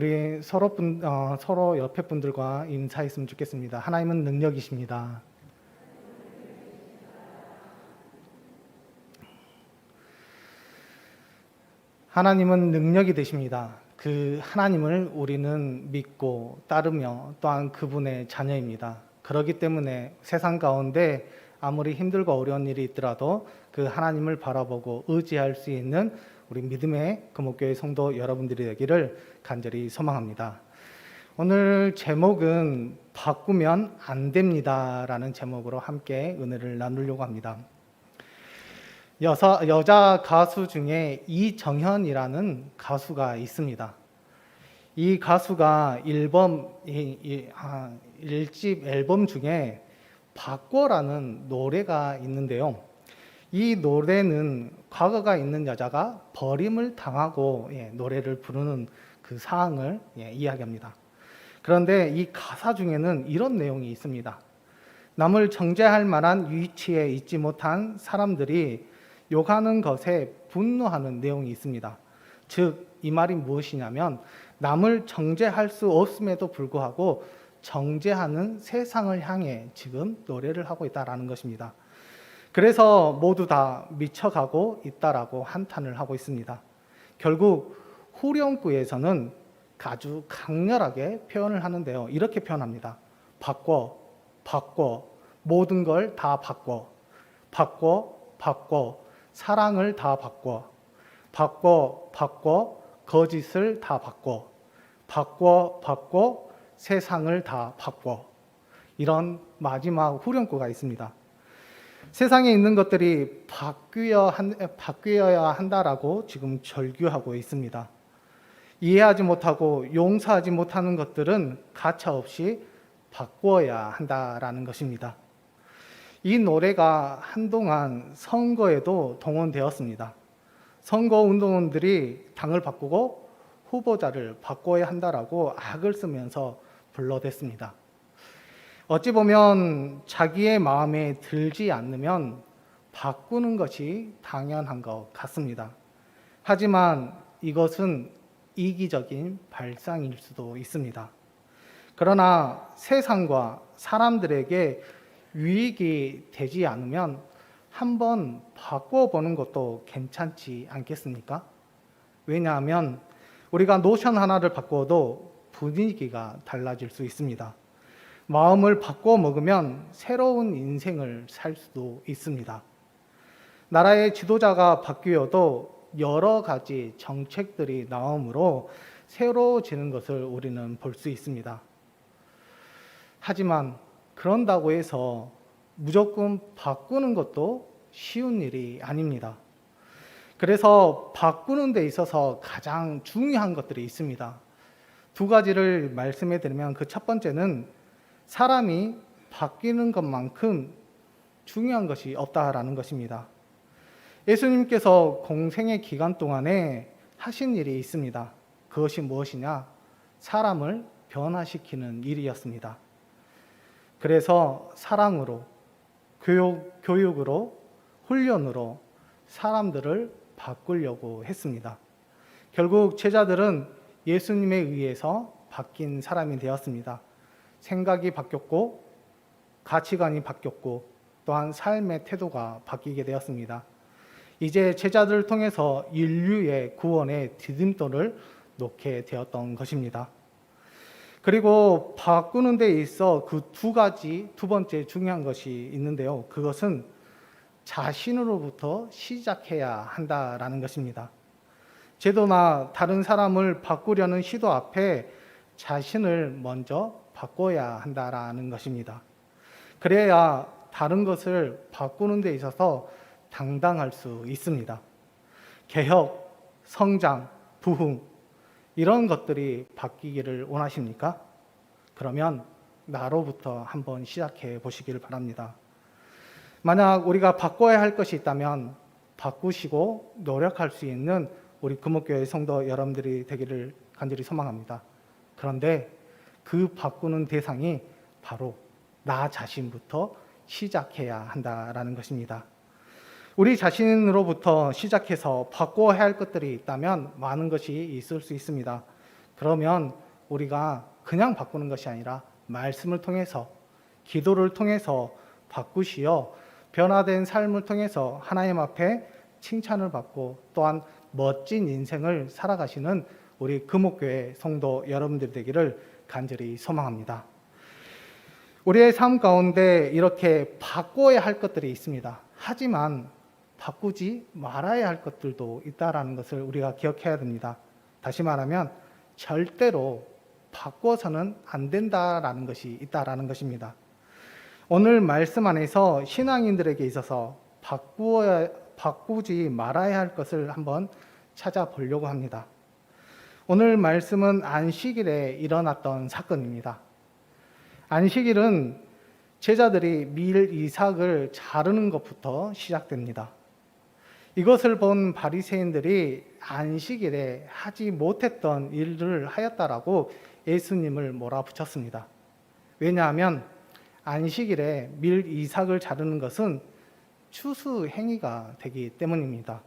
우리 서로 옆에 분들과 인사했으면 좋겠습니다. 하나님은 능력이십니다. 하나님은 능력이 되십니다. 그 하나님을 우리는 믿고 따르며 또한 그분의 자녀입니다. 그렇기 때문에 세상 가운데 아무리 힘들고 어려운 일이 있더라도 그 하나님을 바라보고 의지할 수 있는 우리 믿음의 금옥교회 성도 여러분들이 되기를 간절히 소망합니다. 오늘 제목은 바꾸면 안 됩니다 라는 제목으로 함께 은혜를 나누려고 합니다. 여자 가수 중에 이정현이라는 가수가 있습니다. 이 가수가 1집 앨범 중에 바꿔라는 노래가 있는데요. 이 노래는 과거가 있는 여자가 버림을 당하고 노래를 부르는 그 상황을 이야기합니다. 그런데 이 가사 중에는 이런 내용이 있습니다. 남을 정죄할 만한 위치에 있지 못한 사람들이 욕하는 것에 분노하는 내용이 있습니다. 즉, 이 말이 무엇이냐면 남을 정죄할 수 없음에도 불구하고 정죄하는 세상을 향해 지금 노래를 하고 있다는 것입니다. 그래서 모두 다 미쳐가고 있다라고 한탄을 하고 있습니다. 결국 후렴구에서는 아주 강렬하게 표현을 하는데요. 이렇게 표현합니다. 바꿔, 모든 걸 다 바꿔, 사랑을 다 바꿔, 거짓을 다 바꿔, 세상을 다 바꿔. 이런 마지막 후렴구가 있습니다. 세상에 있는 것들이 바뀌어야 한다라고 지금 절규하고 있습니다. 이해하지 못하고 용서하지 못하는 것들은 가차없이 바꾸어야 한다라는 것입니다. 이 노래가 한동안 선거에도 동원되었습니다. 선거운동원들이 당을 바꾸고 후보자를 바꿔야 한다라고 악을 쓰면서 불러댔습니다. 어찌 보면 자기의 마음에 들지 않으면 바꾸는 것이 당연한 것 같습니다. 하지만 이것은 이기적인 발상일 수도 있습니다. 그러나 세상과 사람들에게 유익이 되지 않으면 한번 바꿔보는 것도 괜찮지 않겠습니까? 왜냐하면 우리가 노션 하나를 바꿔도 분위기가 달라질 수 있습니다. 마음을 바꿔 먹으면 새로운 인생을 살 수도 있습니다. 나라의 지도자가 바뀌어도 여러 가지 정책들이 나오므로 새로워지는 것을 우리는 볼 수 있습니다. 하지만 그런다고 해서 무조건 바꾸는 것도 쉬운 일이 아닙니다. 그래서 바꾸는 데 있어서 가장 중요한 것들이 있습니다. 두 가지를 말씀해 드리면 그 첫 번째는 사람이 바뀌는 것만큼 중요한 것이 없다라는 것입니다. 예수님께서 공생의 기간 동안에 하신 일이 있습니다. 그것이 무엇이냐? 사람을 변화시키는 일이었습니다. 그래서 사랑으로, 교육으로, 훈련으로 사람들을 바꾸려고 했습니다. 결국 제자들은 예수님에 의해서 바뀐 사람이 되었습니다. 생각이 바뀌었고, 가치관이 바뀌었고, 또한 삶의 태도가 바뀌게 되었습니다. 이제 제자들을 통해서 인류의 구원의 디딤돌을 놓게 되었던 것입니다. 그리고 바꾸는 데 있어 그 두 번째 중요한 것이 있는데요. 그것은 자신으로부터 시작해야 한다라는 것입니다. 제도나 다른 사람을 바꾸려는 시도 앞에 자신을 먼저 바꿔야 한다라는 것입니다. 그래야 다른 것을 바꾸는 데 있어서 당당할 수 있습니다. 개혁, 성장, 부흥 이런 것들이 바뀌기를 원하십니까? 그러면 나로부터 한번 시작해 보시기를 바랍니다. 만약 우리가 바꿔야 할 것이 있다면 바꾸시고 노력할 수 있는 우리 금옥교회 성도 여러분들이 되기를 간절히 소망합니다. 그런데 그 바꾸는 대상이 바로 나 자신부터 시작해야 한다라는 것입니다. 우리 자신으로부터 시작해서 바꿔야 할 것들이 있다면 많은 것이 있을 수 있습니다. 그러면 우리가 그냥 바꾸는 것이 아니라 말씀을 통해서, 기도를 통해서 바꾸시어 변화된 삶을 통해서 하나님 앞에 칭찬을 받고 또한 멋진 인생을 살아가시는 우리 금옥교회 성도 여러분들 되기를 간절히 소망합니다. 우리의 삶 가운데 이렇게 바꿔야 할 것들이 있습니다. 하지만 바꾸지 말아야 할 것들도 있다라는 것을 우리가 기억해야 됩니다. 다시 말하면 절대로 바꿔서는 안 된다라는 것이 있다라는 것입니다. 오늘 말씀 안에서 신앙인들에게 있어서 바꾸지 말아야 할 것을 한번 찾아보려고 합니다. 오늘 말씀은 안식일에 일어났던 사건입니다. 안식일은 제자들이 밀 이삭을 자르는 것부터 시작됩니다. 이것을 본 바리새인들이 안식일에 하지 못했던 일을 하였다라고 예수님을 몰아붙였습니다. 왜냐하면 안식일에 밀 이삭을 자르는 것은 추수 행위가 되기 때문입니다.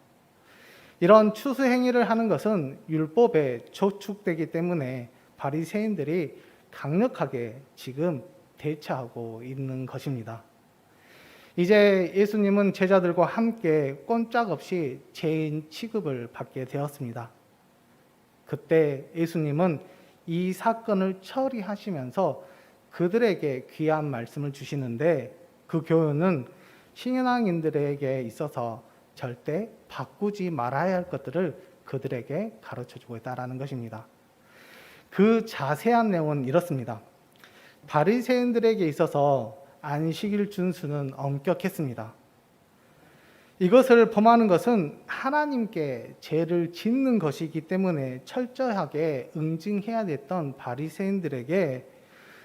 이런 추수 행위를 하는 것은 율법에 저축되기 때문에 바리새인들이 강력하게 지금 대처하고 있는 것입니다. 이제 예수님은 제자들과 함께 꼼짝없이 죄인 취급을 받게 되었습니다. 그때 예수님은 이 사건을 처리하시면서 그들에게 귀한 말씀을 주시는데 그 교훈은 신앙인들에게 있어서 절대 바꾸지 말아야 할 것들을 그들에게 가르쳐주고 있다는 것입니다. 그 자세한 내용은 이렇습니다. 바리새인들에게 있어서 안식일 준수는 엄격했습니다. 이것을 범하는 것은 하나님께 죄를 짓는 것이기 때문에 철저하게 응징해야 됐던 바리새인들에게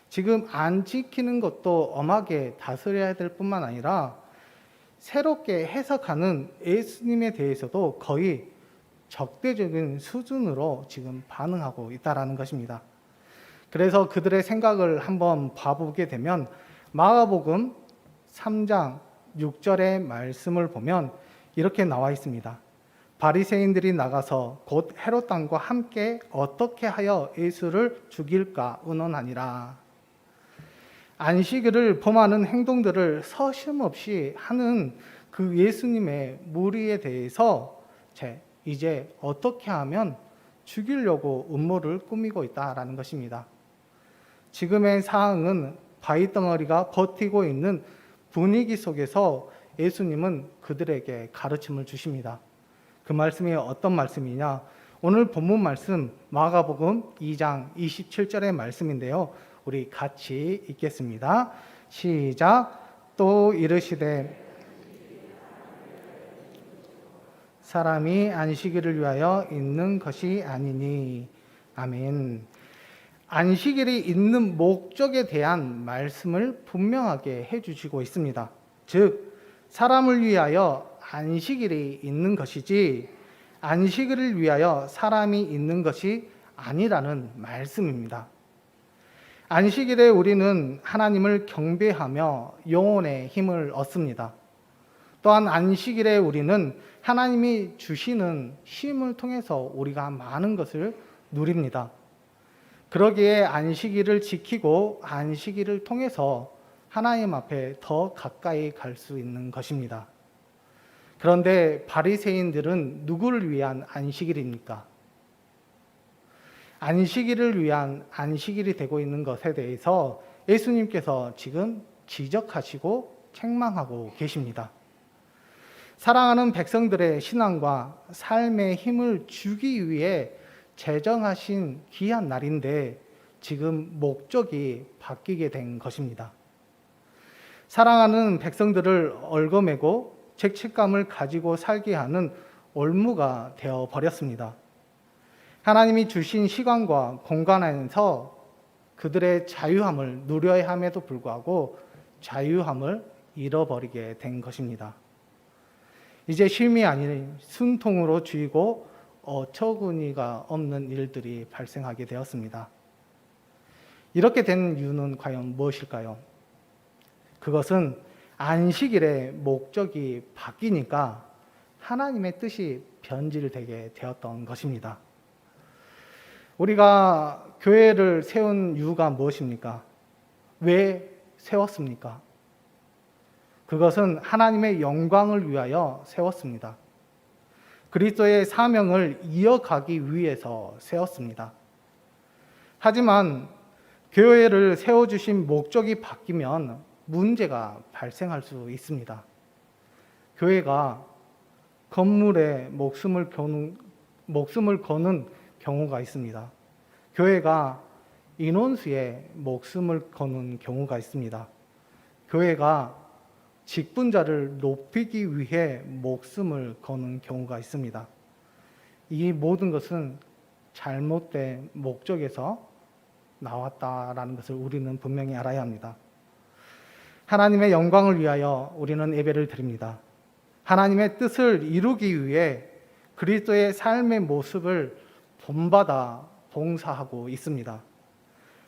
지금 안 지키는 것도 엄하게 다스려야 될 뿐만 아니라 새롭게 해석하는 예수님에 대해서도 거의 적대적인 수준으로 지금 반응하고 있다는 것입니다. 그래서 그들의 생각을 한번 봐보게 되면 마가복음 3장 6절의 말씀을 보면 이렇게 나와 있습니다. 바리새인들이 나가서 곧 헤롯 왕과 함께 어떻게 하여 예수를 죽일까 의논하니라. 안식일을 범하는 행동들을 서슴없이 하는 그 예수님의 무리에 대해서 이제 어떻게 하면 죽이려고 음모를 꾸미고 있다라는 것입니다. 지금의 상황은 바위덩어리가 버티고 있는 분위기 속에서 예수님은 그들에게 가르침을 주십니다. 그 말씀이 어떤 말씀이냐? 오늘 본문 말씀 마가복음 2장 27절의 말씀인데요. 우리 같이 읽겠습니다. 시작. 또 이르시되 사람이 안식일을 위하여 있는 것이 아니니. 아멘. 안식일이 있는 목적에 대한 말씀을 분명하게 해주시고 있습니다. 즉 사람을 위하여 안식일이 있는 것이지 안식일을 위하여 사람이 있는 것이 아니라는 말씀입니다. 안식일에 우리는 하나님을 경배하며 영혼의 힘을 얻습니다. 또한 안식일에 우리는 하나님이 주시는 쉼을 통해서 우리가 많은 것을 누립니다. 그러기에 안식일을 지키고 안식일을 통해서 하나님 앞에 더 가까이 갈 수 있는 것입니다. 그런데 바리새인들은 누구를 위한 안식일입니까? 안식일을 위한 안식일이 되고 있는 것에 대해서 예수님께서 지금 지적하시고 책망하고 계십니다. 사랑하는 백성들의 신앙과 삶의 힘을 주기 위해 제정하신 귀한 날인데 지금 목적이 바뀌게 된 것입니다. 사랑하는 백성들을 얽어매고 죄책감을 가지고 살게 하는 올무가 되어 버렸습니다. 하나님이 주신 시간과 공간 안에서 그들의 자유함을 누려야 함에도 불구하고 자유함을 잃어버리게 된 것입니다. 이제 쉼이 아닌 순통으로 쥐고 어처구니가 없는 일들이 발생하게 되었습니다. 이렇게 된 이유는 과연 무엇일까요? 그것은 안식일의 목적이 바뀌니까 하나님의 뜻이 변질되게 되었던 것입니다. 우리가 교회를 세운 이유가 무엇입니까? 왜 세웠습니까? 그것은 하나님의 영광을 위하여 세웠습니다. 그리스도의 사명을 이어가기 위해서 세웠습니다. 하지만 교회를 세워주신 목적이 바뀌면 문제가 발생할 수 있습니다. 교회가 건물에 목숨을 거는 경우가 있습니다. 교회가 인원수에 목숨을 거는 경우가 있습니다. 교회가 직분자를 높이기 위해 목숨을 거는 경우가 있습니다. 이 모든 것은 잘못된 목적에서 나왔다라는 것을 우리는 분명히 알아야 합니다. 하나님의 영광을 위하여 우리는 예배를 드립니다. 하나님의 뜻을 이루기 위해 그리스도의 삶의 모습을 본받아 봉사하고 있습니다.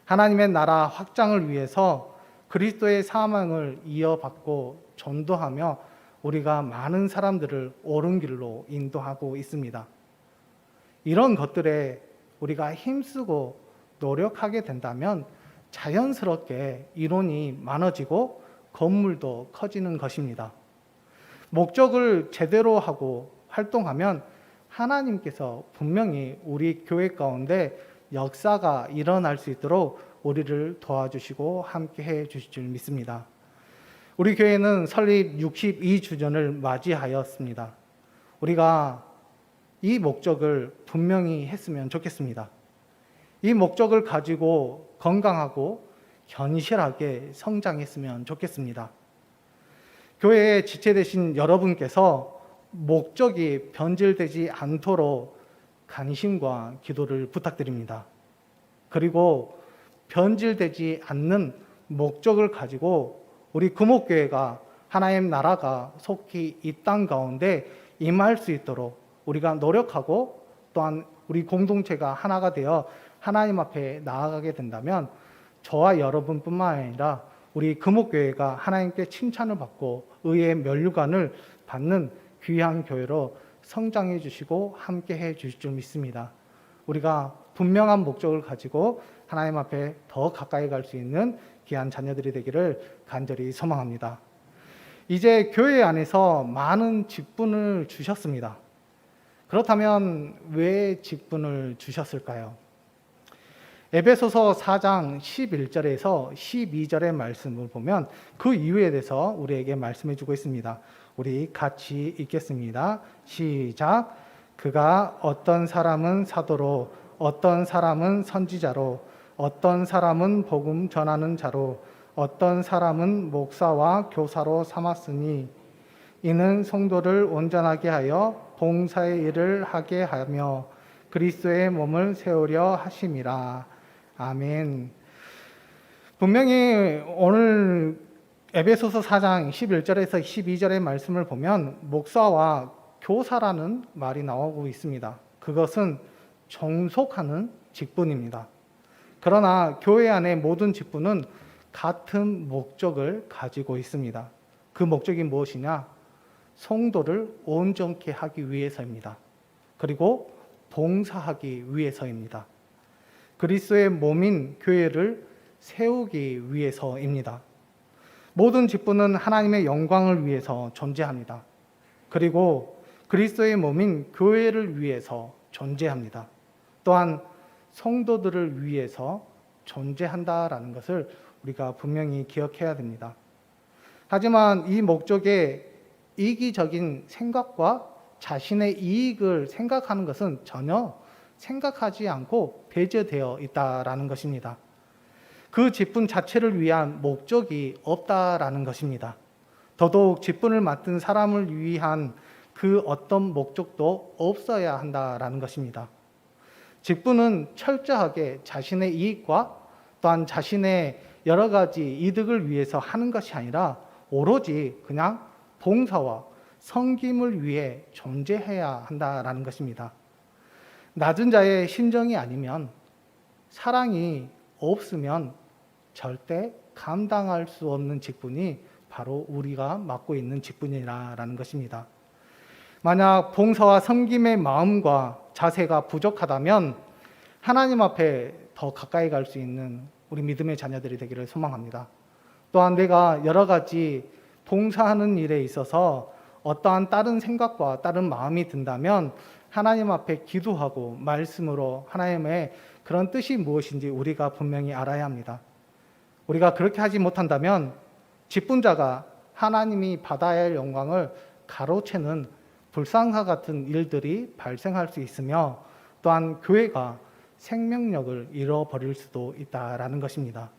하나님의 나라 확장을 위해서 그리스도의 사명을 이어받고 전도하며 우리가 많은 사람들을 옳은 길로 인도하고 있습니다. 이런 것들에 우리가 힘쓰고 노력하게 된다면 자연스럽게 인원이 많아지고 건물도 커지는 것입니다. 목적을 제대로 하고 활동하면 하나님께서 분명히 우리 교회 가운데 역사가 일어날 수 있도록 우리를 도와주시고 함께해 주실 줄 믿습니다. 우리 교회는 설립 62주년을 맞이하였습니다. 우리가 이 목적을 분명히 했으면 좋겠습니다. 이 목적을 가지고 건강하고 견실하게 성장했으면 좋겠습니다. 교회의 지체 되신 여러분께서 목적이 변질되지 않도록 관심과 기도를 부탁드립니다. 그리고 변질되지 않는 목적을 가지고 우리 금옥교회가 하나님 나라가 속히 이 땅 가운데 임할 수 있도록 우리가 노력하고 또한 우리 공동체가 하나가 되어 하나님 앞에 나아가게 된다면 저와 여러분뿐만 아니라 우리 금옥교회가 하나님께 칭찬을 받고 의의 면류관을 받는 귀한 교회로 성장해 주시고 함께 해 주실 줄 믿습니다. 우리가 분명한 목적을 가지고 하나님 앞에 더 가까이 갈 수 있는 귀한 자녀들이 되기를 간절히 소망합니다. 이제 교회 안에서 많은 직분을 주셨습니다. 그렇다면 왜 직분을 주셨을까요? 에베소서 4장 11절에서 12절의 말씀을 보면 그 이유에 대해서 우리에게 말씀해 주고 있습니다. 우리 같이 읽겠습니다. 시작. 그가 어떤 사람은 사도로, 어떤 사람은 선지자로, 어떤 사람은 복음 전하는 자로, 어떤 사람은 목사와 교사로 삼았으니 이는 성도를 온전하게 하여 봉사의 일을 하게 하며 그리스도의 몸을 세우려 하심이라. 아멘. 분명히 오늘 에베소서 4장 11절에서 12절의 말씀을 보면 목사와 교사라는 말이 나오고 있습니다. 그것은 종속하는 직분입니다. 그러나 교회 안의 모든 직분은 같은 목적을 가지고 있습니다. 그 목적이 무엇이냐? 성도를 온전케 하기 위해서입니다. 그리고 봉사하기 위해서입니다. 그리스도의 몸인 교회를 세우기 위해서입니다. 모든 직분은 하나님의 영광을 위해서 존재합니다. 그리고 그리스도의 몸인 교회를 위해서 존재합니다. 또한 성도들을 위해서 존재한다라는 것을 우리가 분명히 기억해야 됩니다. 하지만 이 목적에 이기적인 생각과 자신의 이익을 생각하는 것은 전혀 생각하지 않고 배제되어 있다라는 것입니다. 그 직분 자체를 위한 목적이 없다라는 것입니다. 더더욱 직분을 맡은 사람을 위한 그 어떤 목적도 없어야 한다라는 것입니다. 직분은 철저하게 자신의 이익과 또한 자신의 여러 가지 이득을 위해서 하는 것이 아니라 오로지 그냥 봉사와 섬김을 위해 존재해야 한다라는 것입니다. 낮은 자의 심정이 아니면, 사랑이 없으면 절대 감당할 수 없는 직분이 바로 우리가 맡고 있는 직분이라는 것입니다. 만약 봉사와 섬김의 마음과 자세가 부족하다면 하나님 앞에 더 가까이 갈 수 있는 우리 믿음의 자녀들이 되기를 소망합니다. 또한 내가 여러 가지 봉사하는 일에 있어서 어떠한 다른 생각과 다른 마음이 든다면 하나님 앞에 기도하고 말씀으로 하나님의 그런 뜻이 무엇인지 우리가 분명히 알아야 합니다. 우리가 그렇게 하지 못한다면 직분자가 하나님이 받아야 할 영광을 가로채는 불상사 같은 일들이 발생할 수 있으며 또한 교회가 생명력을 잃어버릴 수도 있다라는 것입니다.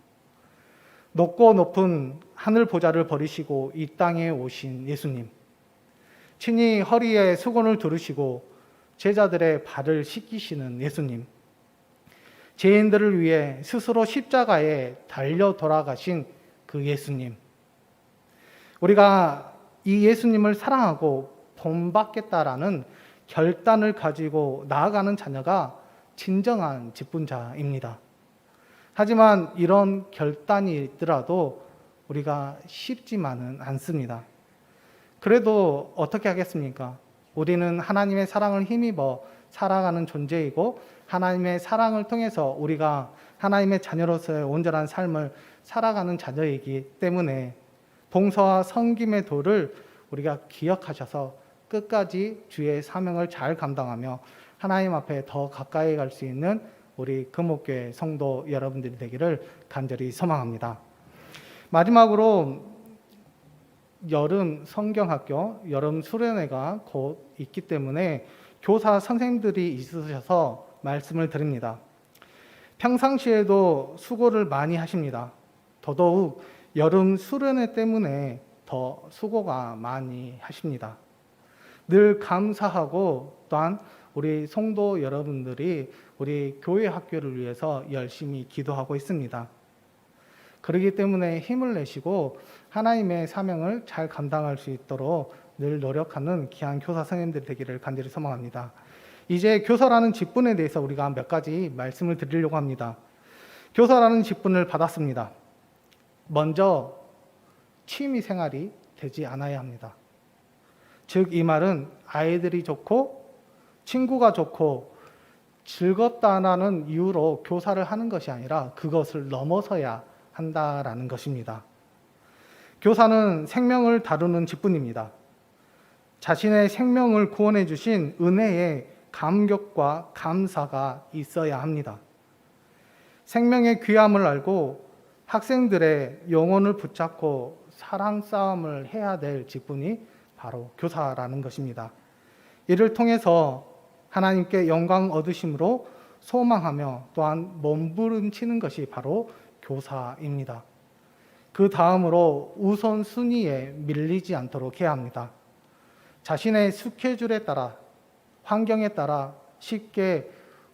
높고 높은 하늘 보좌를 버리시고 이 땅에 오신 예수님, 친히 허리에 수건을 두르시고 제자들의 발을 씻기시는 예수님, 죄인들을 위해 스스로 십자가에 달려 돌아가신 그 예수님, 우리가 이 예수님을 사랑하고 본받겠다라는 결단을 가지고 나아가는 자녀가 진정한 직분자입니다. 하지만 이런 결단이 있더라도 우리가 쉽지만은 않습니다. 그래도 어떻게 하겠습니까? 우리는 하나님의 사랑을 힘입어 살아가는 존재이고 하나님의 사랑을 통해서 우리가 하나님의 자녀로서의 온전한 삶을 살아가는 자녀이기 때문에 봉사와 섬김의 도를 우리가 기억하셔서 끝까지 주의 사명을 잘 감당하며 하나님 앞에 더 가까이 갈 수 있는 우리 금옥교회 성도 여러분들이 되기를 간절히 소망합니다. 마지막으로 여름 성경학교, 여름 수련회가 곧 있기 때문에 교사 선생님들이 있으셔서 말씀을 드립니다. 평상시에도 수고를 많이 하십니다. 더더욱 여름 수련회 때문에 더 수고가 많이 하십니다. 늘 감사하고 또한 우리 성도 여러분들이 우리 교회 학교를 위해서 열심히 기도하고 있습니다. 그렇기 때문에 힘을 내시고 하나님의 사명을 잘 감당할 수 있도록 늘 노력하는 귀한 교사 선생님들이 되기를 간절히 소망합니다. 이제 교사라는 직분에 대해서 우리가 몇 가지 말씀을 드리려고 합니다. 교사라는 직분을 받았습니다. 먼저 취미 생활이 되지 않아야 합니다. 즉 이 말은 아이들이 좋고 친구가 좋고 즐겁다는 이유로 교사를 하는 것이 아니라 그것을 넘어서야 한다라는 것입니다. 교사는 생명을 다루는 직분입니다. 자신의 생명을 구원해 주신 은혜에 감격과 감사가 있어야 합니다. 생명의 귀함을 알고 학생들의 영혼을 붙잡고 사랑 싸움을 해야 될 직분이 바로 교사라는 것입니다. 이를 통해서 하나님께 영광 얻으심으로 소망하며 또한 몸부림치는 것이 바로 교사입니다. 그 다음으로 우선순위에 밀리지 않도록 해야 합니다. 자신의 스케줄에 따라 환경에 따라 쉽게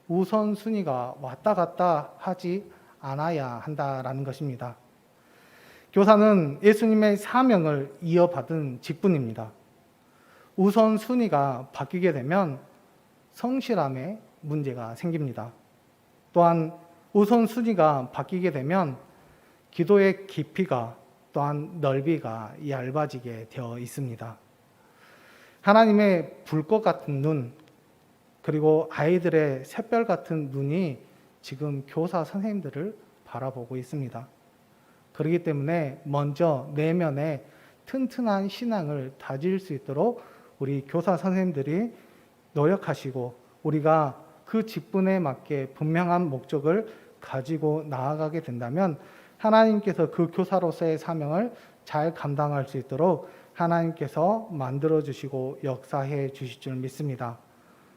우선순위가 왔다 갔다 하지 않아야 한다라는 것입니다. 교사는 예수님의 사명을 이어받은 직분입니다. 우선순위가 바뀌게 되면 성실함에 문제가 생깁니다. 또한 우선순위가 바뀌게 되면 기도의 깊이가 또한 넓이가 얇아지게 되어 있습니다. 하나님의 불꽃 같은 눈, 그리고 아이들의 샛별 같은 눈이 지금 교사 선생님들을 바라보고 있습니다. 그렇기 때문에 먼저 내면에 튼튼한 신앙을 다질 수 있도록 우리 교사 선생님들이 노력하시고 우리가 그 직분에 맞게 분명한 목적을 가지고 나아가게 된다면 하나님께서 그 교사로서의 사명을 잘 감당할 수 있도록 하나님께서 만들어주시고 역사해 주실 줄 믿습니다.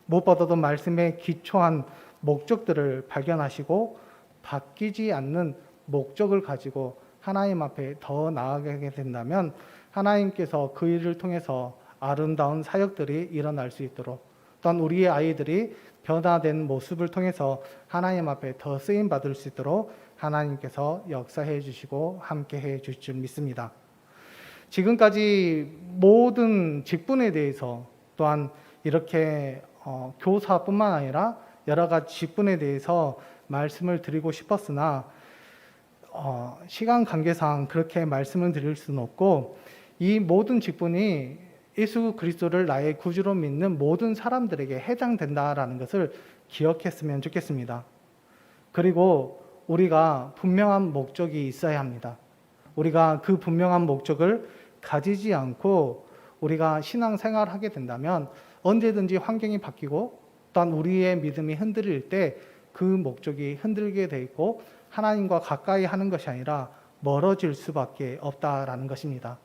무엇보다도 말씀의 기초한 목적들을 발견하시고 바뀌지 않는 목적을 가지고 하나님 앞에 더 나아가게 된다면 하나님께서 그 일을 통해서 아름다운 사역들이 일어날 수 있도록 또한 우리의 아이들이 변화된 모습을 통해서 하나님 앞에 더 쓰임받을 수 있도록 하나님께서 역사해 주시고 함께해 주실 줄 믿습니다. 지금까지 모든 직분에 대해서 또한 이렇게 교사뿐만 아니라 여러 가지 직분에 대해서 말씀을 드리고 싶었으나 시간 관계상 그렇게 말씀을 드릴 수는 없고 이 모든 직분이 예수 그리스도를 나의 구주로 믿는 모든 사람들에게 해당된다라는 것을 기억했으면 좋겠습니다. 그리고 우리가 분명한 목적이 있어야 합니다. 우리가 그 분명한 목적을 가지지 않고 우리가 신앙생활을 하게 된다면 언제든지 환경이 바뀌고 또한 우리의 믿음이 흔들릴 때 그 목적이 흔들게 돼 있고 하나님과 가까이 하는 것이 아니라 멀어질 수밖에 없다라는 것입니다.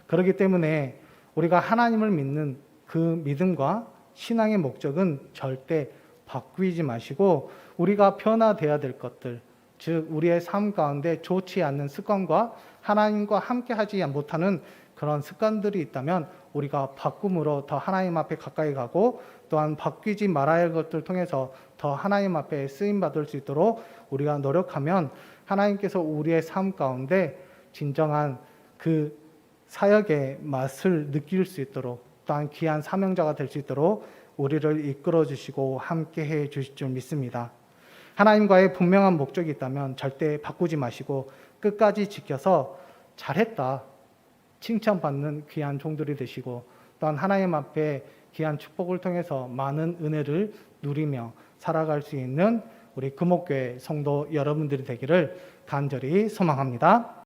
그렇기 때문에 우리가 하나님을 믿는 그 믿음과 신앙의 목적은 절대 바꾸지 마시고 우리가 변화되어야 될 것들, 즉 우리의 삶 가운데 좋지 않는 습관과 하나님과 함께 하지 못하는 그런 습관들이 있다면 우리가 바꿈으로 더 하나님 앞에 가까이 가고 또한 바뀌지 말아야 할 것들을 통해서 더 하나님 앞에 쓰임받을 수 있도록 우리가 노력하면 하나님께서 우리의 삶 가운데 진정한 그 사역의 맛을 느낄 수 있도록 또한 귀한 사명자가 될 수 있도록 우리를 이끌어 주시고 함께 해 주실 줄 믿습니다. 하나님과의 분명한 목적이 있다면 절대 바꾸지 마시고 끝까지 지켜서 잘했다 칭찬받는 귀한 종들이 되시고 또한 하나님 앞에 귀한 축복을 통해서 많은 은혜를 누리며 살아갈 수 있는 우리 금옥교회 성도 여러분들이 되기를 간절히 소망합니다.